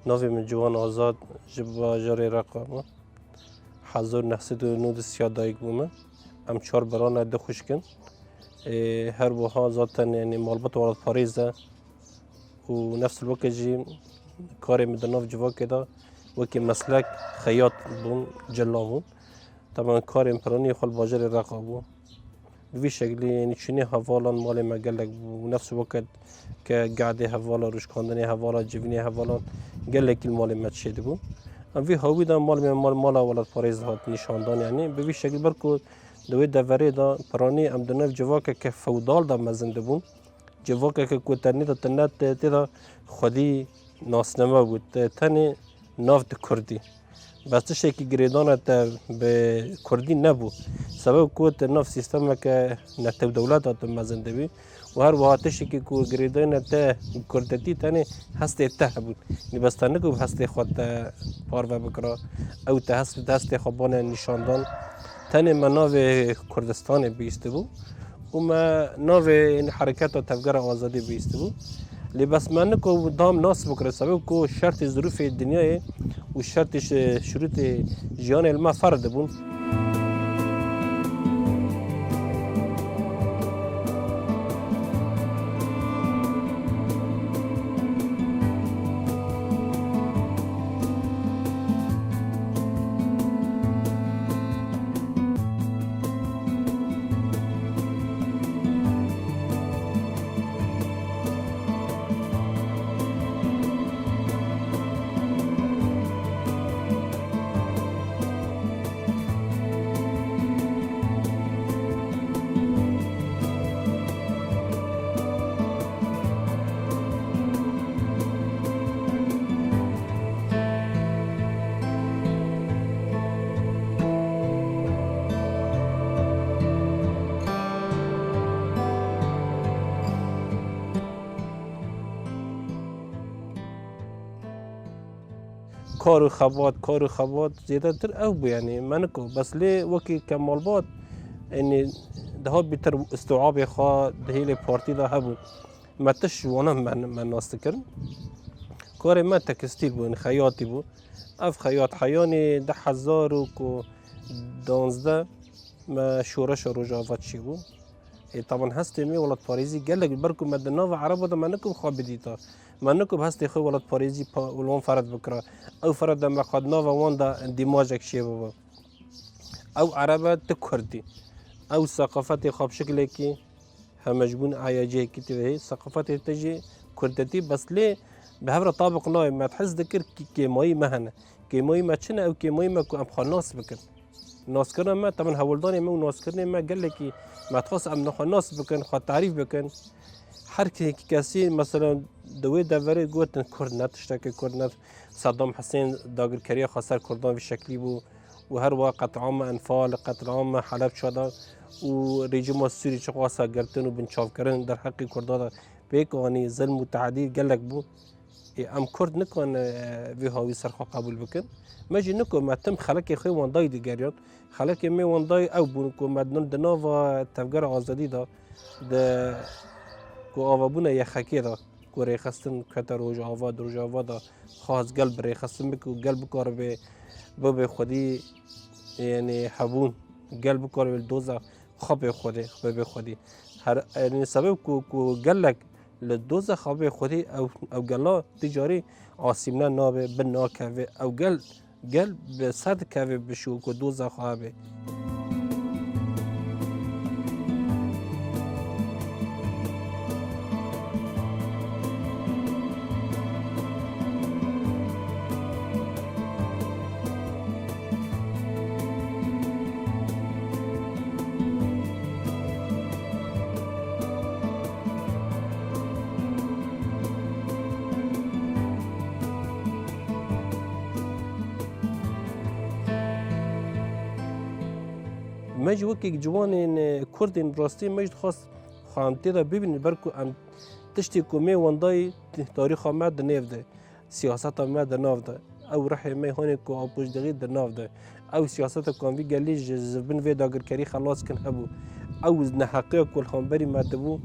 ناوی من جوان آزاد جبا جاری رقم 1909 سیادایک بومه ام 4 برانه ده خوشکن هر وها ذاتن يعني مالبات ولد باريزة ونفس الوقت جي كاري مدناف جوا كده وكي مسلك خياط بون جلابون طبعا كاري امبراني خال باجر الرقابو بوی شکلی یعنی چنین حوالان مال ما گلک و نفس وقت که قعده حوالا روش کاندنی حوالا جوینی حوالان گلک المال ما تشید بو ام وی هاوی دا مال ولد پاریز هات نشاندان یعنی بوی شکل برکو دوی دوره دا پرانی ام دنف جواک که فودال دا مزنده بون جواک که کوترنی دا تنت تیدا خودی ناسنما بود تنی نافت کردی بس تشکی گریدانه تا به کردی نبود سبب کوت ناف سیستم که نتو دولت آت مزنده بی و هر واحد تشکی کو گریدانه تا کردی تنی هسته ته بود بس تنه کو هسته خود پارو بکرا او ته هسته خوابان نشاندان تنی مناو کردستان بیست بود و ما ناو حرکت و تفگر آزادی بیست بود لباس من کو دام ناس بکره سبب کو شرط ظروف دنیای و شرط شروط جیان علما فرد بون کار و خوات زیاده تر او بو یعنی من کو بس لی وکی کمال باد یعنی ده ها بیتر استوعاب خواه دهیل پارتی ده هبون متش وانا من ناست کرن کار من تکستیل بو خیاطی بو اف خیاط حیانی 10,000 و کو 12 ما شورش روجاوات چی بو طبعا هستی می ولد پاریزی گلک برکو مدناو عربو ده منکم خواب دیتا منکم هستی خو ولد پاریزی ولون فرد بکرا او فرد ما قد ناو وان دا اندماجک شی بابا او عربه تکردی او ثقافت خواب شکلی کی همجبون عیاجی کی ته ثقافت تجی کردتی بس لی به هر طابق نای ما تحس ذکر کی مای مهنه کی مای ما چنه او کی مای ما کو ام خلاص بکن ناس کردن ما طبعا هولدان ما ناس کردن ما قال لك ما تخص ام ناس بكن خو تعريف بكن هر کسی مثلا دوی دوره گوتن کرد نتشتک کرد نت صدام حسین داگر کریه خسر کردان به شکلی بو و هر وقت قطع عام انفال قطع عام حلب شده و رژیم سوری چه قاسا گرتن و بنچاف کردن در حق کردان بیکانی ظلم و تعدیل گلک بو ام کرد نکن وی هاوی سرخوا قبول بکن مجی نکن متم خلک خوی واندای دیگریان خلک می واندای او بون کو مدن دنا و تفگر آزادی دا د کو آوابونه یخکی دا کو ریخستن کتر روج آوا دا خاص قلب ریخستن بکو قلب کار به خودی یعنی حبون قلب کار به دوزا خواب خودی به خودی هر یعنی سبب کو قلک لدوزا خواب خودی او گلا تجاری آسیمنا نابه بنا که او گل به صد که بشو کو دوزا خوابه مجد وکی جوان کردین راستی مجد خواست خانتی دا ببینید برکو ام تشتی کومی واندای تاریخ آمد در نیف ده سیاست آمد در ناف ده او رحی میهانی که آپوش دقیق در ناف ده او سیاست کانوی گلی زبن وی داگر کری خلاص کن هبو او نحقی کل خانبری مدبو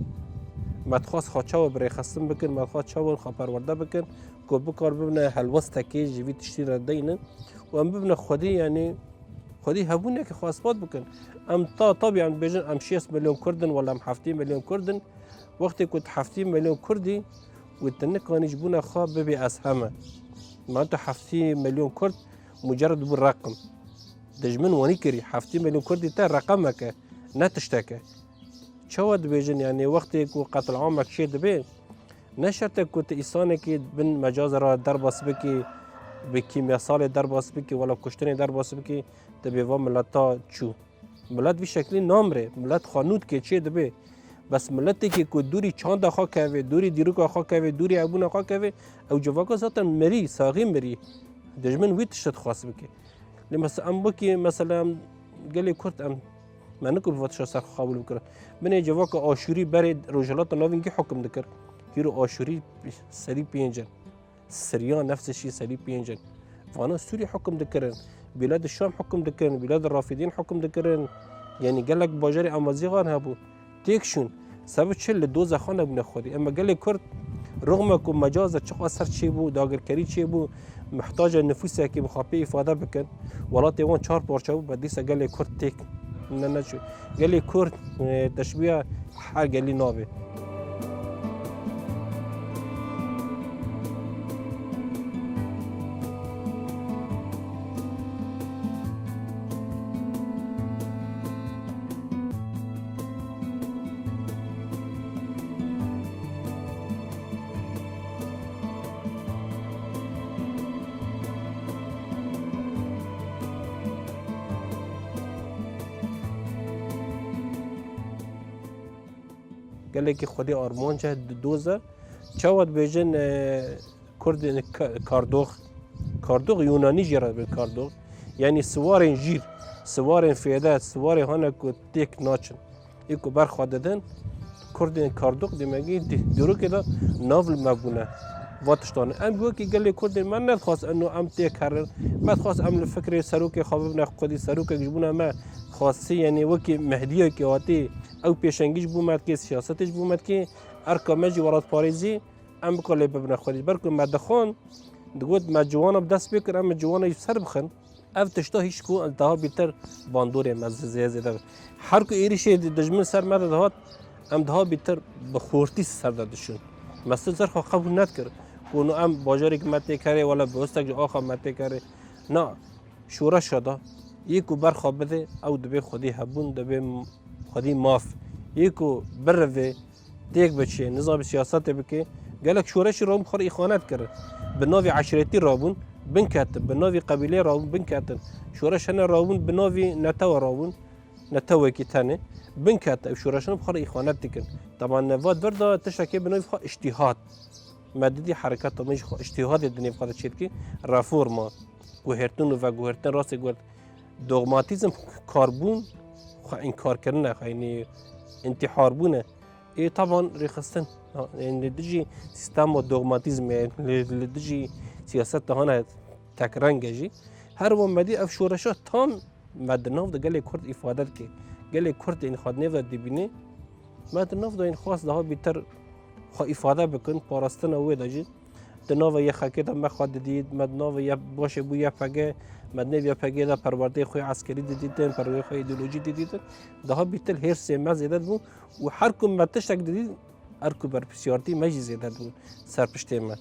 مدخواست خواچاو برای خستم بکن مدخواست چاون خواه پرورده بکن که بکار ببینه حلوست که جوی تشتی رده اینن و ام ببینه خودی یعنی خودی هبونه که خواستباد بکن ام طبعا بیجن ام 6 میلیون کردن ولا ام 7 میلیون کردن وقتی که 7 میلیون کردی و تنکانیش بونه خواه ببی از همه ما تو 7 میلیون کرد مجرد بو رقم دجمن وانی کری 7 میلیون کردی تا رقمه که نه تشتکه چود بیجن یعنی وقتی که قتل عامک شد به نشرت که ایسانه که بن مجاز را در باس بکی به کیمیاسال در باس بکی ولا کشتن در باس بکی تبی و ملتا چو ملت به شکلی نامره ملت خانود که چه دبه بس ملتی که دوری چاند خا کوي دوری دیروک خا کوي دوری ابون خا کوي او جواکا ذات مری ساغي مری دجمن ویت شت خاص بکی لمس ام بکی مثلا قال كرت ام ما نكون فوت شو صار قبول بكره من جواك آشوری برای رجالات ناوینگی حکم دکر هیرو آشوری سری پینجن سریان نفس الشيء سری پینجن فانا سوري حكم دكرن بلاد الشام حكم دكرن بلاد الرافدين حكم دكرن يعني قال لك باجري امازيغان هبو تيكشون سبب چل دوز خانه بن خودي اما قال لك كرد رغم كم مجاز چه اثر چی بو داگرکری چی بو محتاج نفوسه که مخاپی افاده بکن ولات وان 4 پارچه بو بدیسه قال لك كرد تيك نه شو قال لي كرد تشبيه حال قال لي نوبي قال لك خودي آرمان جهد دوزه چاود بیجن کرد کاردوغ یونانی جرد به کاردوغ یعنی سوارن جیر سوارن فیده سوار هانا کو تک ناچن ایکو برخواد دادن کرد کاردوغ دیمگی درو که دا ناول مبونه واتشتانه ام بو که قال کرد من نخواست انه ام تک هرن ما خواست ام الفكره سروک خواب نخودی سروک جبونه ما خاصی یعنی وکی مهدیه که واتی او پیشنگیش بومد که سیاستش بومد که ارکامجی ورات پاریزی ام بکله ببنه خودش برکو مدخان دگود مجوانا بدست بکر ام جوانا سر بخن اف تشتا هیچ کو انتها بیتر باندوره مزه زیاده هر کو ایریش دجمن سر مرد هات ام دها بیتر بخورتی سر دادشون مثل زر خو قبول نکرد کونو ام باجاری که مته کره ولا بوستک جو آخا مته کره نه شورا شده یکو برخواب بده او دبی خودی هبون دبی خودی ماف یکو بروه دیگ بچه نظام سیاست بکه قالك شورش رام خور اخوانات کرد بناوی عشرتی رابون بنکاتن بناوی قبیله رابون بنکاتن شورش هنه رابون بناوی نتو رابون نتو کی تنه بنکات شورشن خور اخوانات دکن طبعا نواد بردا تشکه بناوی خو اجتهاد مددی حرکت مش خو اجتهاد دنی بخاطر چیت کی رافورما گوهرتن و گوهرتن راست گوهرت دوغماتیزم کاربون خو انکار کردن یعنی انتحار بونه ای طبعا رخصتن يعني دجي سيستم دوغماتيزم يعني دجي سياسات هنا تكرنجي هر ومدي اف شورشات تام مدناف ده قال كرد افادات كي قال كرد ان خد نيفا ديبيني مدناف ده ان خاص ده بيتر خو افاده بكن باراستن او دجي دناف يا خكيت ما خد ديد مدناف يا باش بو يا فگه مدناف يا فگه ده پرورده خو عسكري ديدن پرورده خو ایدئولوژي ديدن ده بيتر هر سه مزيدت بو وهر كم متشك ديد ارکو بر بسیارتی مجی زیده بود سرپشته من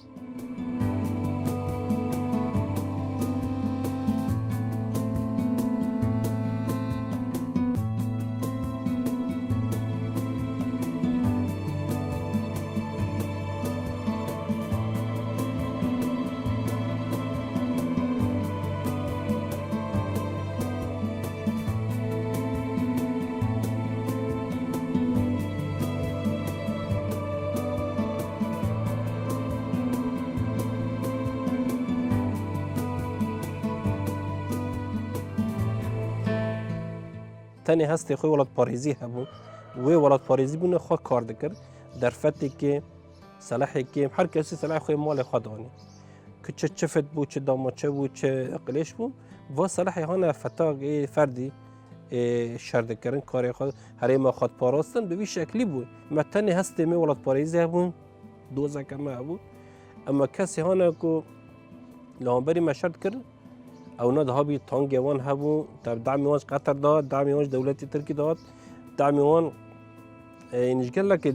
تاني هستی خوی ولاد پاریزی هبو و ولاد پاریزی بونه خو کار دکر در فتی که صلاحی که هر کسی صلاح خوی مال خودانی که چه چفت بو چه داماچه بو چه اقلیش بو و صلاحی هانا فتاق فردی شرد کردن کاری خود هری ما خود پاراستن به وی شکلی بود متنی هستی می ولاد پاریزی هبون دوزه کمه بود اما کسی هانه کو لامبری مشرد کرد او نه ده بی تانگ وان هبون دعمی وانش قطر داد دعمی وانش دولتی ترکی داد دعمی وان اینجگل که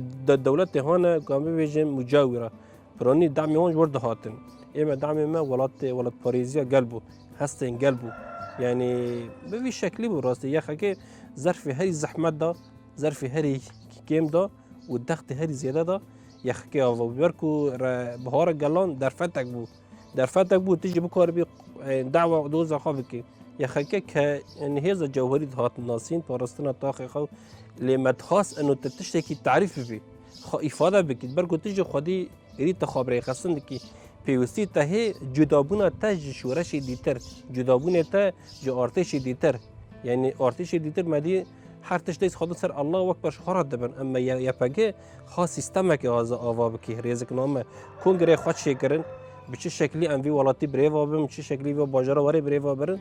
دولت هانه کامی بیجن مجاوره برانی دعمی وانش ورد هاتن اما دعمی ما ولاد پاریزی قلبو هستن قلبو يعني بوی شکلی بود راستی یخه که ظرف هری زحمت دا ظرف هری کم دا و دخت هری زیاده دا یخه که آوا برکو بهار گلان در فتک بود تیجی بکار بی دعوه دوز خوابی که یخه که هیز جوهری هات ناسین پارستنا تاخی خو لیمت خاص انو تتشتی که تعریف بی افاده بکید برکو تیجی خودی ری تخابره خستند که پیوستی ته جدابونه ته شورش دیتر جدابونه ته جو ارتش دیتر یعنی ارتش دیتر مدی هر تشتیس خود سر الله اکبر شهرت دبن اما یا پگه خاص سیستم که از آوا بکی ریزک نامه کنگره خود شکرن به چه شکلی ام وی ولاتی بریوا بم چه شکلی و باجرا وری بریوا برن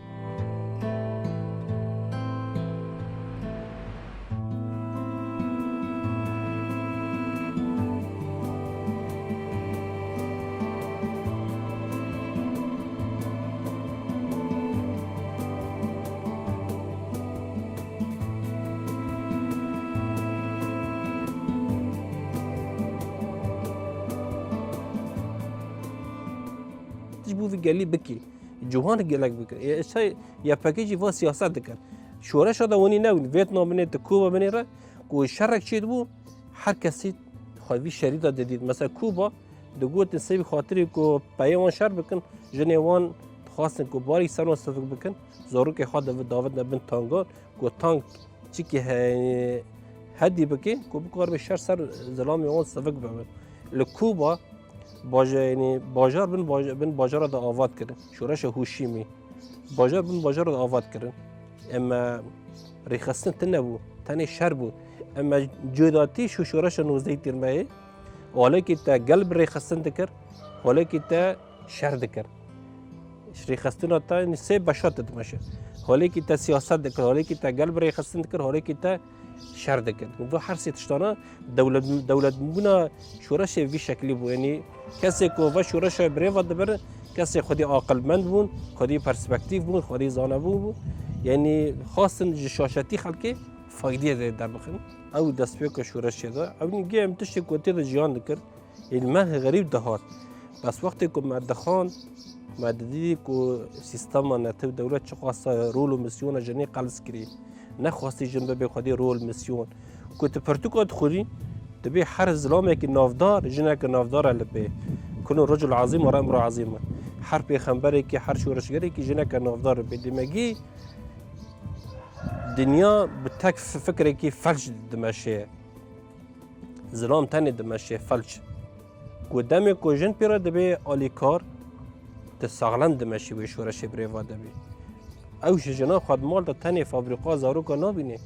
بو گلی بکی جوان گلک بکر اشای یا پکیجی و سیاست دکر شورش دا ونی نو ویتنام نه کوبا بنی را کو شرک چید بو هر کسی خوی شرید دادید مثلا کوبا دگوت سبی خاطری کو پیوان شر بکن جنوان خواستن کو باری سرون صفق بکن زارو که خود داوود نبن تانگار کو تانک چی که هدی بکی کو بکار به شر سر ظلام اون صفق بکن لکوبا باجار بن باجار دا آواد کردن شورش هوشیمی باجار بن باجار دا آواد کردن اما ریخستن تنبو تنه شر بود اما جداتی شو شورش 19 ترمه حالا که تا قلب ریخستن دکر حالا که تا شر دکر ریخستن تا سه بشات دمشه حالا که تا سیاست دکر حالا که تا قلب ریخستن دکر حالا که تا شر دکر و هر سی تشتانا دولت بونا شورش وی شکلی بود یعنی کسی که و شورش بریوا دبر کسی خودی عاقلمند بون خودی پرسپکتیو بون خودی زانبو بون یعنی خاصن جشاشتی خلقی فایده در بخن او دست که شورش دا او نگه امتشتی کوتی دا جیان دکر یعنی من غریب دهات بس وقتی که مردخان مددی که سیستم نتو دولت چه خواسته رول و مسیون جنی قلص کری نخواستی جنبه به خودی رول مسیون که تپرتوکات خوری تبي حر الزلامه كي نافدار جنك نافدار لبي كل رجل عظيم ورا امرأة عظيمة حر بيخنبري كي حر شورشجري كي جنك نافدار بدمجي دنيا بتك فكري كي فلج دمشي زلام تاني دمشي فلج قدامي كو جن بيرا دبي اليكار تساغلم دمشي وشورش بريفا دبي او جنا خد مال تاني فابريقا زاروكا نابيني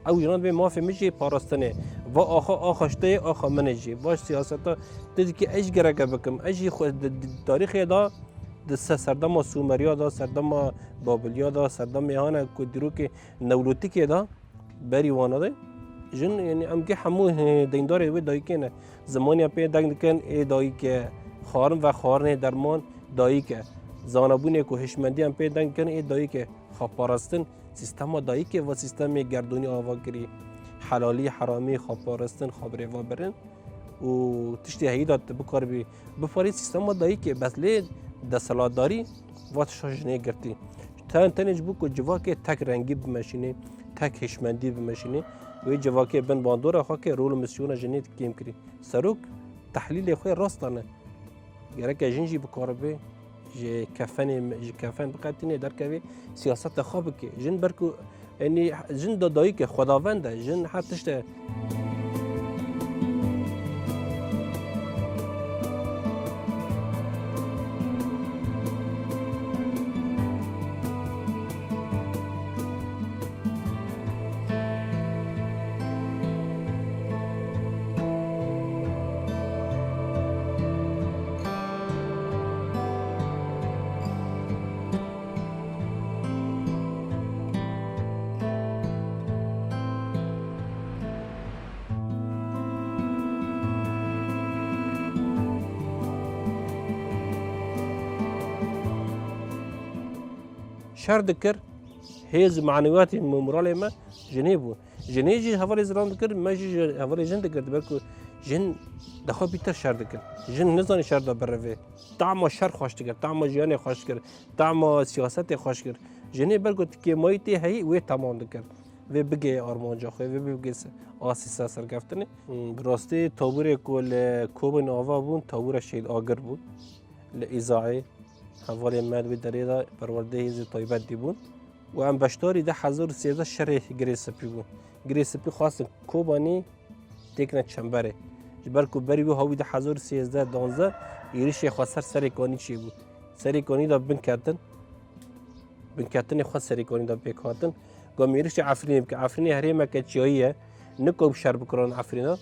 او جنان به مافی میشه پاراستنه و آخشته آخ منجی باش سیاستا دیدی که اج گرگه بکم اجی خود تاریخ دا سردم سومریا دا سردم بابلیا دا سردم یهانه کدیرو که نولوتی که دا بری وانه ده جن یعنی ام که همو دینداره و دایی که نه زمانی پی دنگ کن ای دایی که خارن و خارن درمان دایی که زانبونه که هشمندی ام پی دنگ کن ای دایی که خواب پاراستن سیستم دایی که و سیستم گردونی آواگری حلالی حرامی خواب پاراستن خواب ریوا برن و تشتی هیدات بکار بی بفاری سیستم دایی که بس لی دستلاتداری و تشاجنه گرتی تنج بو که جوا که تک رنگی بمشینه تک هشمندی بمشینه و جوا که بن باندور خواه که رول مسیون جنیت کیم کری سروک تحلیل خواه راستانه گره که جنجی بکار بی کفن بقتینه در کوی سیاست خواب که جن برکو یعنی جن دایی که خداونده جن حتیشته شر دکر هیز معنویاتی ممرال ما جنی بود جنی جی حوالی زران دکر ما جی حوالی جن دکر برکو جن دخو بیتر شر دکر جن نزانی شر دا بروه طعم شر خوش دکر طعم جیان خوش کر طعم سیاست خوش کر جنی برکو که مایتی هی و تمام دکر و بگه آرمان جا خوی و بگه آسیسا سرگفتنه براستی تابور کل کوبن آوا بون تابور شید آگر بود لإذاعه حوالی مد و دریدا پرورده هیز طایبت دی بون و ام بشتاری ده 1013 شرح گریسپی بون گریسپی خواست کوبانی تکنه چنبره جبر کو بری و هاوی ده 1013 دانزه ایریش خواستر سریکانی چی بود سریکانی دا بنکتن خواست سریکانی دا بکاتن گم ایریش عفرینی که عفرینی هریمه که چیاییه نکوب شر بکران عفرینا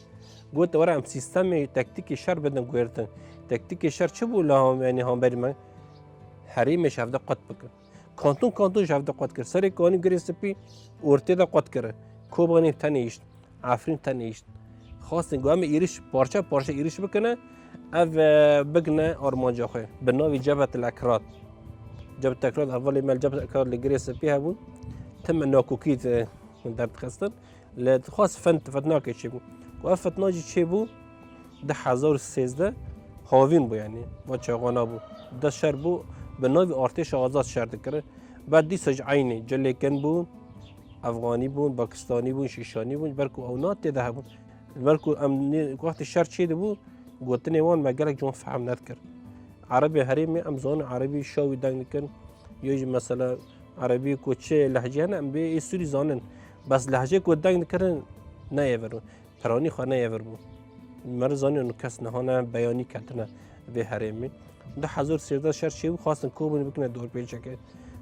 گوت ورا ام سیستم تکتیک شر بدن گویرتن تکتیک شر چه بو لهم یعنی هم بری من حریمش هفته قط بکن کانتون هفته قط کرد سری کانی گریسپی اورته دا قط کرد کوبانی تنیشت عفرین تنیشت خواستن گوام ایریش پارچه ایریش بکنه او بگنه آرمانجا خواه به ناوی جبهت الاکراد اولی مال جبهت الاکراد لگریسپی هبون تم ناکوکیت درد خستن لخواست فتناکه چی بود و فتناجی چی بود ده 1013 هاوین بو یعنی و چاقانا بو ده شر بو به ناوی ارتش آزاد شر دکره بعد دی سج عینی جلیکن بون افغانی بون پاکستانی بون شیشانی بون برکو اونات ده بون برکو وقت شر چی ده بو گوتنی وان مگرک جون فهم ندکر عربی هریمی امزان عربی شاوی دنگ کن یوج مثلا عربی کوچه لهجه هم به ایسوری زانن بس لهجه کو دنگ کردن نه یورو پرانی خانه یورو مرزانی انو کس نهانه بیانی کردنه به هریمی ده 1013 شر چی بود خواستن کوبانی بکنه دور پیچه که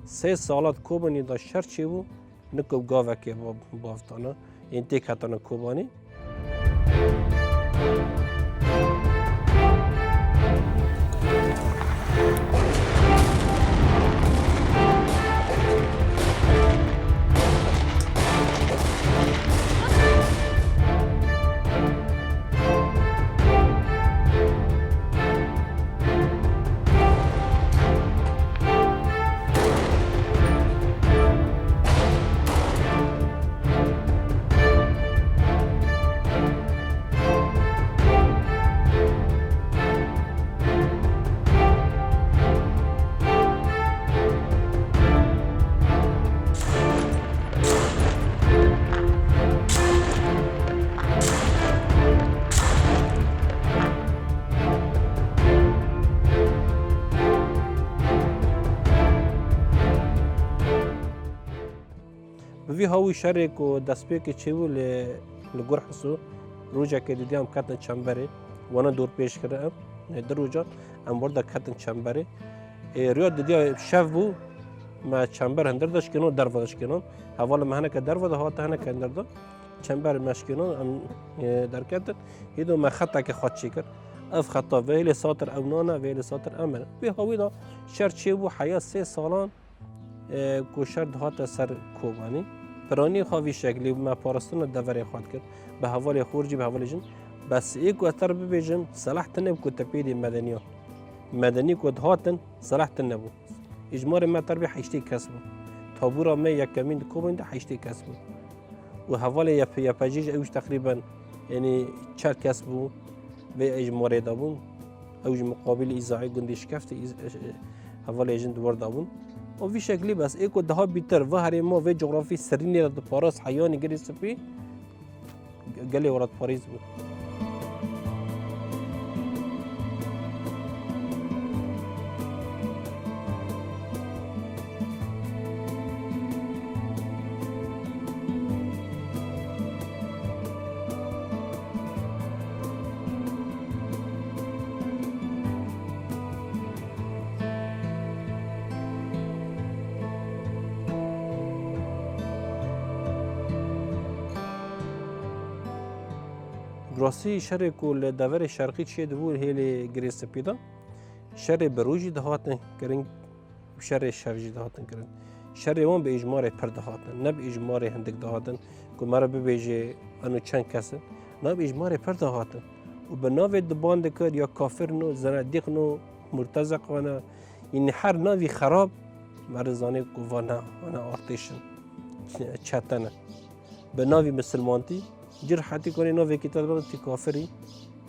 3 سالات کوبانی دا شر چی بود نکوب گاوه که بافتانه این تیک هتانه کوبانی بوی هاوی شر کو دست پی که چه بود لگور حسو روزا که دیدیم کاتن چنبره وانا دور پیش کرده در روزا ام برده کاتن چنبره ریاد دیدیم شف بو ما چنبر هندر داشت کنن در وداش کنن حوالا مهنه که در ودا هات هنه که هندر دا چنبر مش کنن ام در کاتن هیدو ما خطا که خط چیکر اف خطا ویل ساتر اونانا ویل ساتر امن بی هاوی دا شر چه بو حیا 3 سالان کوشر دهات سر کوبانی پرانی خواهی شکلی ما پارستان دوره خواهد کرد به حوال خورجی به حوال جن بس یک وقتر ببیجم صلاح تنب کو تپیدی مدنی کو دهاتن صلاح تنبو اجمار ما تربی حیشتی کسب تابورا ما یک کمین کوبند حیشتی کسب و حوال یا پجیج اوج تقریبا یعنی 4 کسب و اجمار دابون اوج مقابل ایزای گندش کفت حوال جن دوار دابون و وی شکلی بس ایکو ده بیتر و هر ما و جغرافی سرینی را پاراس حیانی گریسپی گلی ورد پاریز بود راستی شهر کل داور شرقی چیه دور هیل گریسپیدا شهر بروجی دهاتن کرن شهر شرجی دهاتن کرن شهر وان به اجمار پر دهاتن نه به اجمار هندک دهاتن که مرا ببیجه انو چند کسه نه به اجمار پر دهاتن و به ناو دبان دکر یا کافر نو زنادیق نو مرتزق وانا این هر ناوی خراب مرزانه گوانا وانا آرتیشن چتنه به ناوی مسلمانتی جر حتی کنی ناوی کتاب رو تی کافری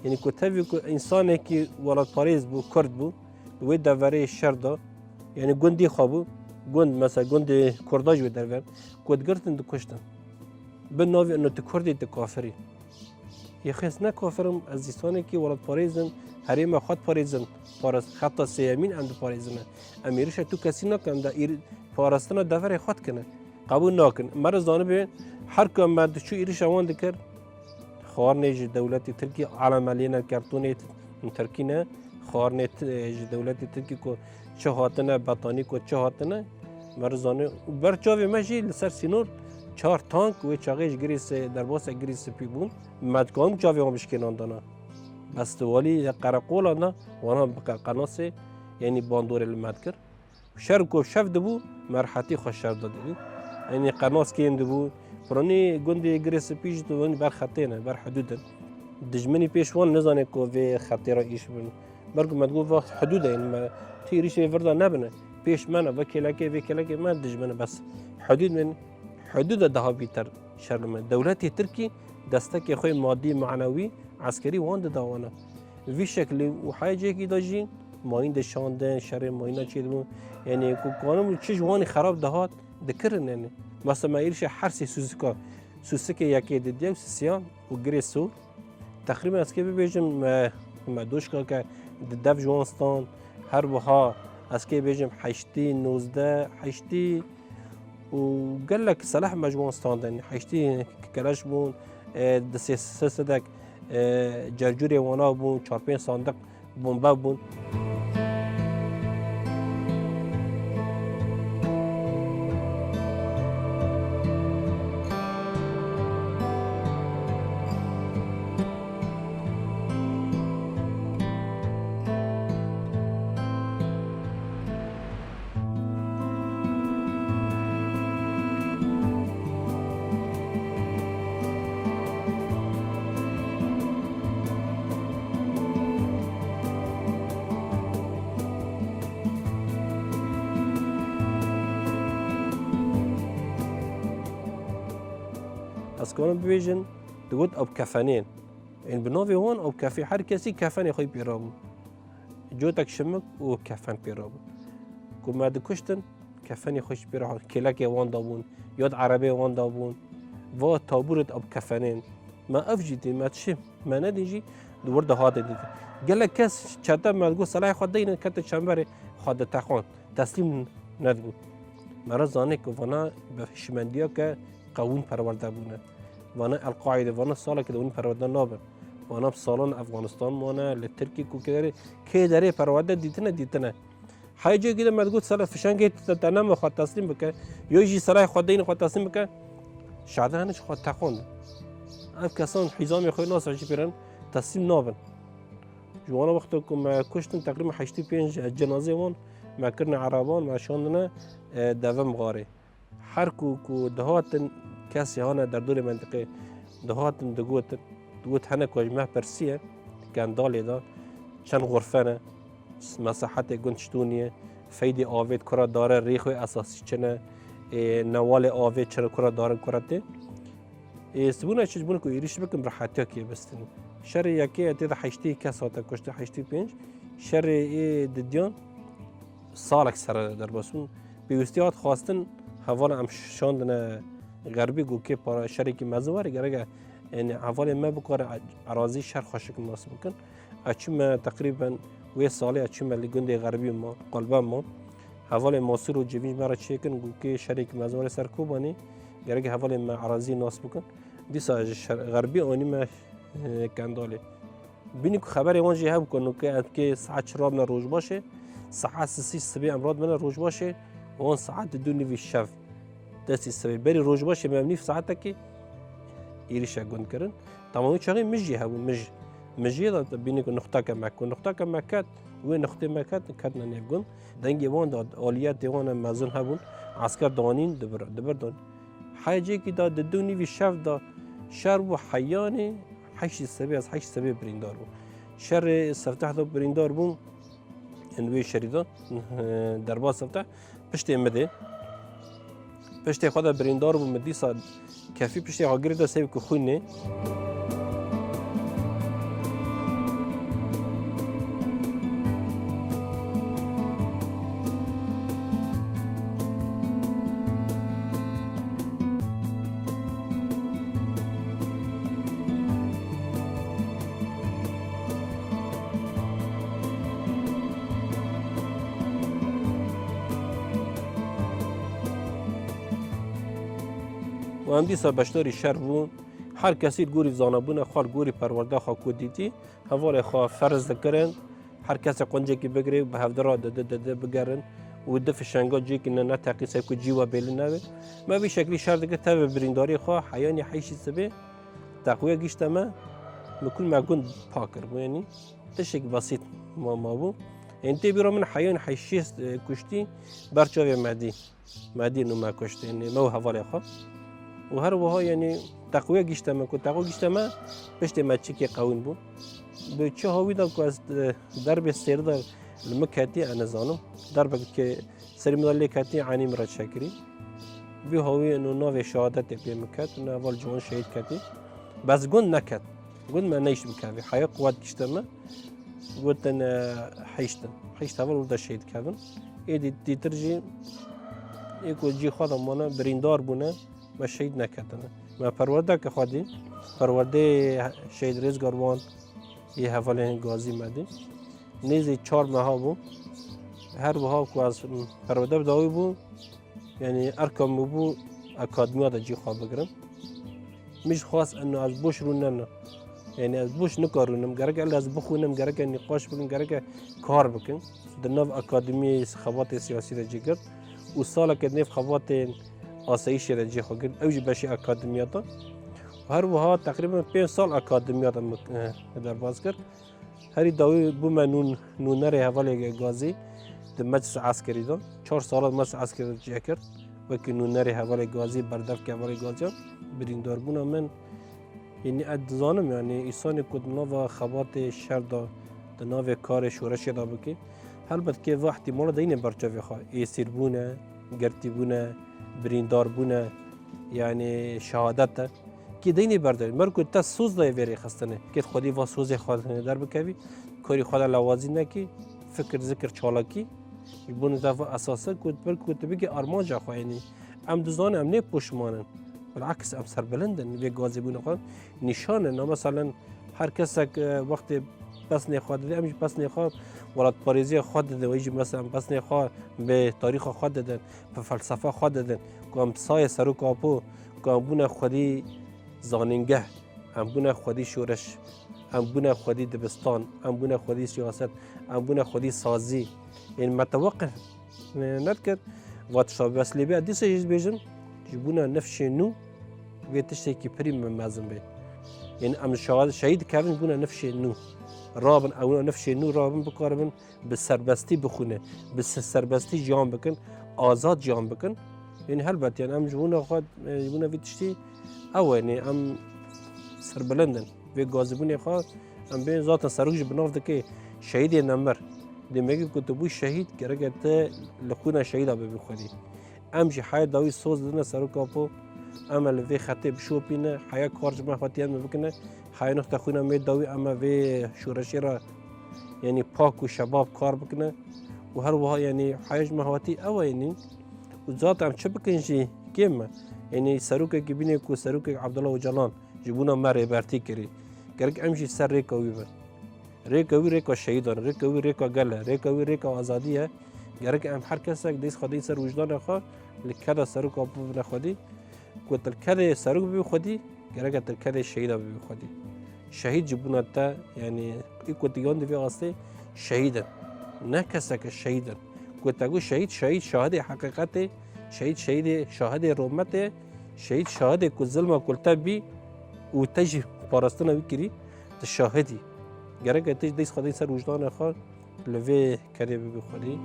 یعنی کتابی که انسانی که ولاد پاریز بو کرد بو به دوره شر دا یعنی گندی خوابو گند مثلا گند کرداج و درور کد گرتن دو کشتن به ناوی انو تی کردی تی کافری یه خیس نه کافرم از انسانی که ولاد پاریزن حریم خود پاریزن پارس خطا سیمین اند پاریزنه امیرش تو کسی نکن دا پارستنا دوره خود کنه قبول نکن مرز دانه به هر کم مرد شو ایرش آوان دکر خارنج دولتی ترکی علم علینا کارتونه ترکی نه خارنج دولتی ترکی کو چه هاتنه بطانی کو چه هاتنه مرزانه برچاوی ماشی لسر سینور 4 تانک و چاقیش گریس در باس گریس پیبون مدکام چاوی هم بشکنان دانا بس والی قرقولا نه وانا قناس یعنی باندور المدکر شر کو شف دبو مرحتی خوش شر دادی یعنی قناس کیم دبو پرانی گندی گریس پیش دو بر خطینه بر حدودن دجمنی پیشوان نزانه کو و خطی را ایش بن برگو مدگو وقت حدوده این تیریش وردا نبنه پیش منه وکلکه من دجمنه بس حدود من حدود ده بیتر شرمه دولتی ترکی دستک خوی مادی معنوی عسکری واند داوانه وی شکلی و حاجه کی داجی ماین دشاندن شر ماینا چیدمو یعنی کو قانون چه جوانی خراب دهات دکرن یعنی مثلا ایرش حرسی سوسکه یکی دیدیم سیان و گریسو تقریبا از که ببیجم مدوشکا که دف جوانستان هر وها از که ببیجم 8 19 8 و قال لك صلاح مجوانستان دن 8 کلاش بون دسه صدق جرجوری وانا بون 4 صندوق بمب بون اسکانم بیجن دوت اب کفنین این بناوی هون اب کفی هر کسی کفن خوی پیرامو جو تک شمک و کفن پیرامو کم دکشتن کفنی خوش پیرامو کلک وان دابون یاد عربی وان دابون و تابورت اب کفنین ما افجیتی ما تشم ما ندیجی دور ده هات دیگه گله کس چتا ما گو صلاح خود دین کت چنبر خود تخوان تسلیم ندگو مرا زانه که وانا به شمندیا که قوون پرورده بونه وانا القاعده وانا سالا که دون پرورده نابن وانا بسالان افغانستان وانا لترکی کو که داره پرورده دیتنه های جای که مدگو سال فشنگ تنم خود تسلیم بکه یا جی صلاح خود دین خود تسلیم بکه شاده هنش خود تخوند اف کسان حزام خوی ناس عجیب پیرن تسلیم نابن جوانا وقتی که ما کشتن تقریبا 85 جنازه وان ما کرن عربان ما شاندنه دوام غاره هر کو دهاتن کسی هانه در دور منطقه دهاتن دگوت هنه کجمه پرسیه گندالی دا چند غرفه نه مساحت گنشتونیه فیدی آوید کرا داره ریخوی اساسی چنه نوال آوید چنه کرا داره کرده سبونه چیز بونه که ایریش بکن راحتی ها که بستنی شر یکی اتیده 8 کس هاته کشته 85 شر ددیان سالک سر در باسون بیوستیات خواستن حوال هم شاندن غربی گو که پارا شرکی مزواره گرگه یعنی حوال ما بکاره عراضی شهر خوشک مناسب بکن اچم تقریبا وی سالی اچم لگنده غربی ما قلبا ما حوال ماسور و جویج مرا چیکن گو که شرک مزواره سرکوبانی گرگه حوال ما عراضی ناس بکن دیسا غربی آنی ما کنداله بینی که خبر وانجی هم کنو که ساعت شراب نه روز باشه ساعت 3 صبح امراض من روز باشه وان ساعت دو نوی شف دستی سبی بری روز باشه ممنی ساعت که ایریش گند کردن تمامی چاقی مجی هبون مجی داد بینی که نقطه که مکت و نقطه مکت کت ننیف گند دنگی وان داد آلیت دیوان مزون هبون عسکر دانین دبر دان حاجی که داد دو نوی شف دا شر و حیانی 8 سبی از 8 سبی بریندار بود شر سفتح دا بریندار بون انوی شریدا درباز سفته پشت مده پشت خدا بریندار و مدی ساد کافی پشت آگری دا سیب که خونه و هم دیسا بشتاری شهر بون هر کسی گوری زانبونه خوار گوری پرورده خواه کودیتی حوال خواه فرض دکرن هر کسی قنجه که بگره به هفدرا ده بگرن و دف شنگا جی که نه تقی سب که جیوا بیلی نوه ما بی شکلی شهر دکر تاوه برینداری خواه حیانی حیشی سبه تقویه گیشته ما مکل ما گند پاکر بو یعنی تشک بسیط ما بو انتی بیرا من حیان حیشی کشتی برچاوه مدی نو ما کشتی یعنی مو حوال خواه و هر وها یعنی تقویه گیشتم که تقویه گیشتم پشت مچکی قوین بود به چه هایی داد که از درب سردار المکاتی انا زانم درب که سری مدلی کاتی عنی مرد شکری به هایی انو نو شهادت پی مکات و اول جوان شهید کاتی بس گند نکات گند من نیش بکاوی حیا قوت گیشتم گفتن حیشت اول ورده شهید کردن ایدی دیترجی ایکو جی خدا مانا بریندار بونه ما شهید نکردن ما پرورده که خودی پرورده شهید رزگاروان یه حواله گازی مدی نیزی 4 ماه بود هر بها که از پرورده بداوی بود یعنی ارکام بود اکادمیا دا جی خواه بگرم میش خواست انو از بوش رو ننه یعنی از بوش نکارونم گرک از بخونم گرک نقاش بکن گرک کار بکن در نو اکادمی خبات سیاسی دا جی کرد و سال که نف خبات آسایش را جی خو کرد اوج بشی اکادمیاتا هر وها تقریبا 5 سال اکادمیاتا در باز کرد هری داوی بو من نونر حواله گازی در مجلس عسکری دا 4 سال مجلس عسکری جی کرد و که نونر حواله گازی بردف که حواله گازی بریندار بونا من یعنی ادزانم یعنی ایسان کد نو خبات شهر دا نو کار شورش دا بکی البته که وقتی مولا دین برچاوی خواه ایسیر بونه گرتی بونه بریندار بونه یعنی شهادت که دینی برداری مرکو تا سوز دای وری خستنه که خودی و سوز خود در بکوی کاری خود لوازی نکی فکر ذکر چالاکی بونه دفع اساسه کد مرکو تبی ارمان جا خواه یعنی ام دوزان ام نه پشمانن بالعکس ام سربلندن به گازی بونه خواه نشانه نه مثلا هر کس وقت پس نخواد داده امیش پس نخواد ولاد پاریزی خود داده و ایجی مثلا پس نخواد به تاریخ خود دادن به فلسفه خود دادن که هم سای سرو کاپو که هم بونه خودی زاننگه هم بونه خودی شورش هم بونه خودی دبستان هم بونه خودی سیاست هم بونه خودی سازی این متوقع ند کرد وقت شابه اصلی بیا دیسه جیز بیجم جبونه نفش نو ویتشتی که پریم ممازم بی این ام شهید کردن بونه نفش نو رابن او نفش نو رابن بکاربن به سربستی بخونه به سربستی جام بکن آزاد جام بکن یعنی البته یعنی ام جوونه خود جوونه ویتشتی او یعنی ام سربلندن و گازبونی خود ام بین ذات سرگش بنافده که شهید نمبر دیگه کتبو شهید کرگت لخونه شهید آب بخوری ام جی حیات داوی سوز دنه سرو کاپو ام الوی خطه بشو پینه حیا کارج ما خاطیان میکنه حیا نقطه خونه می داوی اما وی شورشی را یعنی پاک و شباب کار بکنه و هر وها یعنی حیاج مهواتی او یعنی و ذات ام چه بکنجی کیم یعنی سروک که بینه کو سروک عبدالله و جلان جبونا مره برتی کری گرگ امشی سر ریکاوی بر ریکاوی ریکا شهیدان ریکاوی ریکا گله ریکاوی ریکا آزادیه گرگ ام هر کس یک دیس خودی سر وجدان خوا لکدا سروک آب بخودی کو تلکده سروک بی خودی گرگ تلکده شهیدا بی خودی شهید جبونا تا یعنی ایکو تیگان دی واسطه شهیدن نه کسا که شهیدن کو تگو شهید شاهد حقیقت شهید شاهد رومت شهید شاهد کو ظلم کلتا بی و تجی پاراستنا وکری تشاهدی گرگ تج دیس خودی سر وجدان خوا لوی کری بی خودی